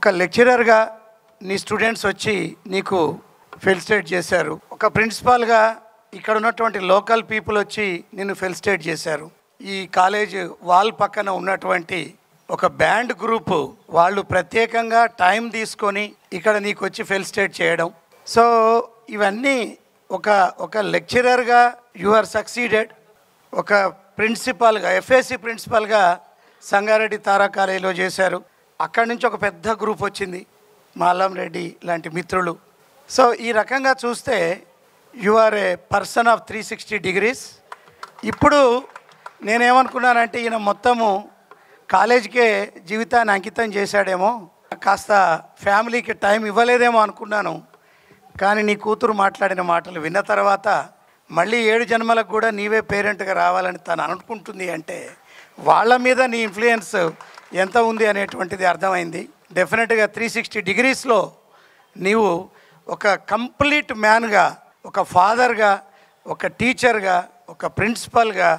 ఒక లెక్చరర్గా నీ స్టూడెంట్స్ వచ్చి నీకు ఫెలిసిటేట్ చేశారు. ఒక ప్రిన్సిపాల్గా ఇక్కడ ఉన్నటువంటి లోకల్ పీపుల్ వచ్చి నిన్ను ఫెలిసిటేట్ చేశారు. ఈ కాలేజ్ వాల్ పక్కన ఉన్నటువంటి ఒక బ్యాండ్ గ్రూపు వాళ్ళు ప్రత్యేకంగా టైం తీసుకొని ఇక్కడ నీకు వచ్చి ఫెలిసిటేట్ చేయడం. సో ఇవన్నీ ఒక లెక్చరర్గా యు ఆర్ సక్సీడెడ్. ఒక ప్రిన్సిపాల్గా ఎఫ్ఏసి ప్రిన్సిపాల్గా సంగారెడ్డి తారా కాలేజీలో చేశారు. అక్కడి నుంచి ఒక పెద్ద గ్రూప్ వచ్చింది, మాల్లం రెడ్డి లాంటి మిత్రులు. సో ఈ రకంగా చూస్తే you are a person of 360 degrees. ఇప్పుడు నేనేమనుకున్నానంటే ఈయన మొత్తము కాలేజీకే జీవితాన్ని అంకితం చేశాడేమో, కాస్త ఫ్యామిలీకి టైం ఇవ్వలేదేమో అనుకున్నాను. కానీ నీ కూతురు మాట్లాడిన మాటలు విన్న తర్వాత మళ్ళీ 7 జన్మలకు కూడా నీవే పేరెంట్గా రావాలని తను అనుకుంటుంది అంటే వాళ్ళ మీద నీ ఇన్ఫ్లుయెన్స్ ఎంత ఉంది అనేటువంటిది అర్థమైంది. డెఫినెట్గా 360 degreesలో నీవు ఒక కంప్లీట్ మ్యాన్గా, ఒక ఫాదర్గా, ఒక టీచర్గా, ఒక ప్రిన్సిపల్గా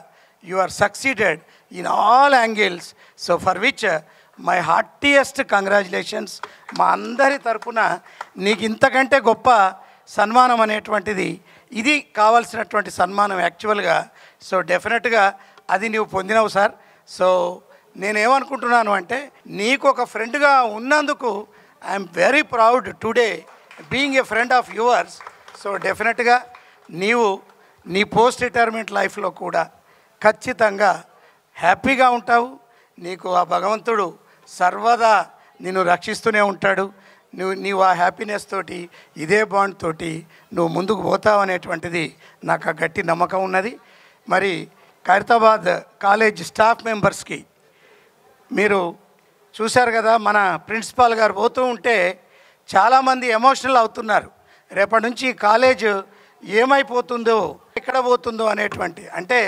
you are succeeded in all angles. So for which my heartiest congratulations. మా అందరి తరపున నీకు ఇంతకంటే గొప్ప సన్మానం అనేటువంటిది, ఇది కావాల్సినటువంటి సన్మానం యాక్చువల్గా. సో డెఫినెట్గా అది నీవు పొందినవు సార్. సో నేనేమనుకుంటున్నాను అంటే నీకు ఒక ఫ్రెండ్గా ఉన్నందుకు I'm very proud today being a friend of yours. So డెఫినెట్గా నీవు నీ పోస్ట్ రిటైర్మెంట్ లైఫ్లో కూడా ఖచ్చితంగా హ్యాపీగా ఉంటావు. నీకు ఆ భగవంతుడు సర్వదా నిన్ను రక్షిస్తూనే ఉంటాడు. నీవు ఆ హ్యాపీనెస్ తోటి, ఇదే బాండ్ తోటి నువ్వు ముందుకు పోతావు అనేటువంటిది నాకు ఆ గట్టి నమ్మకం ఉన్నది. మరి ఖైరతాబాద్ కాలేజ్ స్టాఫ్ మెంబర్స్కి మీరు చూశారు కదా, మన ప్రిన్సిపాల్ గారు పోతూ ఉంటే చాలామంది ఎమోషనల్ అవుతున్నారు. రేపటి నుంచి కాలేజ్ ఏమైపోతుందో, ఎక్కడ పోతుందో అనేటువంటి. అంటే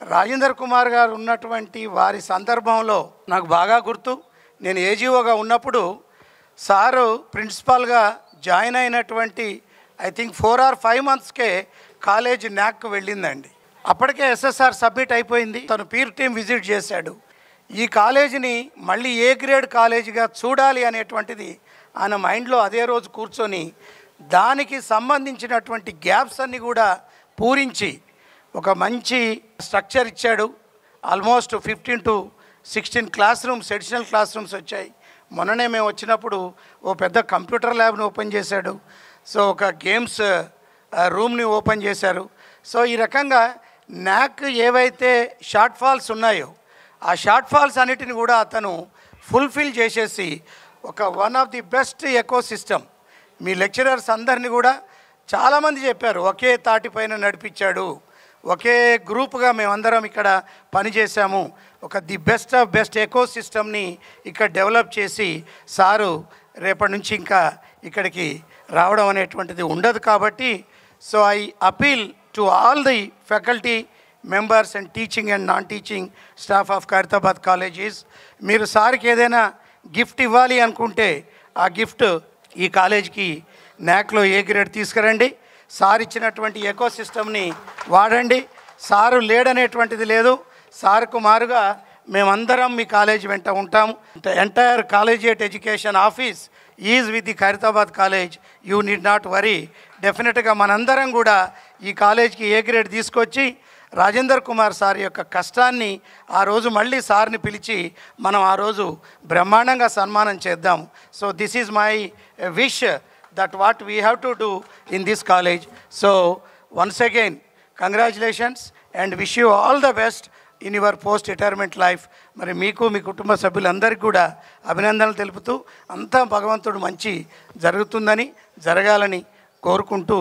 రాజేందర్ కుమార్ గారు ఉన్నటువంటి వారి సందర్భంలో నాకు బాగా గుర్తు. నేను ఏజీఓగా ఉన్నప్పుడు సారు ప్రిన్సిపాల్గా జాయిన్ అయినటువంటి ఐ థింక్ 4 or 5 monthsకే కాలేజ్ న్యాక్ వెళ్ళిందండి. అప్పటికే ఎస్ఎస్ఆర్ సబ్మిట్ అయిపోయింది. తను పీర్ టీమ్ విజిట్ చేశాడు. ఈ కాలేజీని మళ్ళీ ఏ గ్రేడ్ కాలేజీగా చూడాలి అనేటువంటిది ఆయన మైండ్లో అదే రోజు కూర్చొని దానికి సంబంధించినటువంటి గ్యాప్స్ అన్నీ కూడా పూరించి ఒక మంచి స్ట్రక్చర్ ఇచ్చాడు. Almost 15 to 16 class rooms, additional class rooms వచ్చాయి. మొన్ననే మేము వచ్చినప్పుడు ఓ పెద్ద కంప్యూటర్ ల్యాబ్ని ఓపెన్ చేశాడు. సో ఒక గేమ్స్ రూమ్ని ఓపెన్ చేశారు. సో ఈ రకంగా న్యాక్ ఏవైతే షార్ట్ ఫాల్స్ ఉన్నాయో ఆ షార్ట్ ఫాల్స్ అన్నిటిని కూడా అతను ఫుల్ఫిల్ చేసేసి ఒక one of the best eco system. Me lecturers అందరినీ కూడా చాలామంది చెప్పారు, ఒకే తాటిపైన నడిపించాడు, ఒకే గ్రూప్గా మేమందరం ఇక్కడ పనిచేసాము, ఒక the best of best eco సిస్టమ్ని ఇక్కడ డెవలప్ చేసి సారు రేపటి నుంచి ఇంకా ఇక్కడికి రావడం అనేటువంటిది ఉండదు. కాబట్టి so I appeal to all the faculty members and teaching and non teaching staff of Khairatabad colleges, మీరు సార్కి ఏదైనా గిఫ్ట్ ఇవ్వాలి అనుకుంటే ఆ గిఫ్ట్ ఈ కాలేజీకి న్యాక్లో ఏ గ్రేడ్ తీసుకురండి. సార్ ఇచ్చినటువంటి ఎకో సిస్టమ్ని వాడండి. సారు లేడనేటువంటిది లేదు. సార్కు మారుగా మేమందరం మీ కాలేజీ వెంట ఉంటాము. Entire collegiate education office is with the Khairatabad college. You need not worry. డెఫినెట్గా మనందరం కూడా ఈ కాలేజ్కి ఏ గ్రేడ్ తీసుకొచ్చి రాజేందర్ కుమార్ సార్ యొక్క కష్టాన్ని ఆ రోజు మళ్ళీ సార్ని పిలిచి మనం ఆ రోజు బ్రహ్మాండంగా సన్మానం చేద్దాం. So this is my wish that what we have to do in this college. So once again congratulations and wish you all the best in your post retirement life. మరి మీకు మీ కుటుంబ సభ్యులందరికీ కూడా అభినందనలు తెలుపుతూ అంతా భగవంతుడు మంచి జరుగుతుందని, జరగాలని కోరుకుంటూ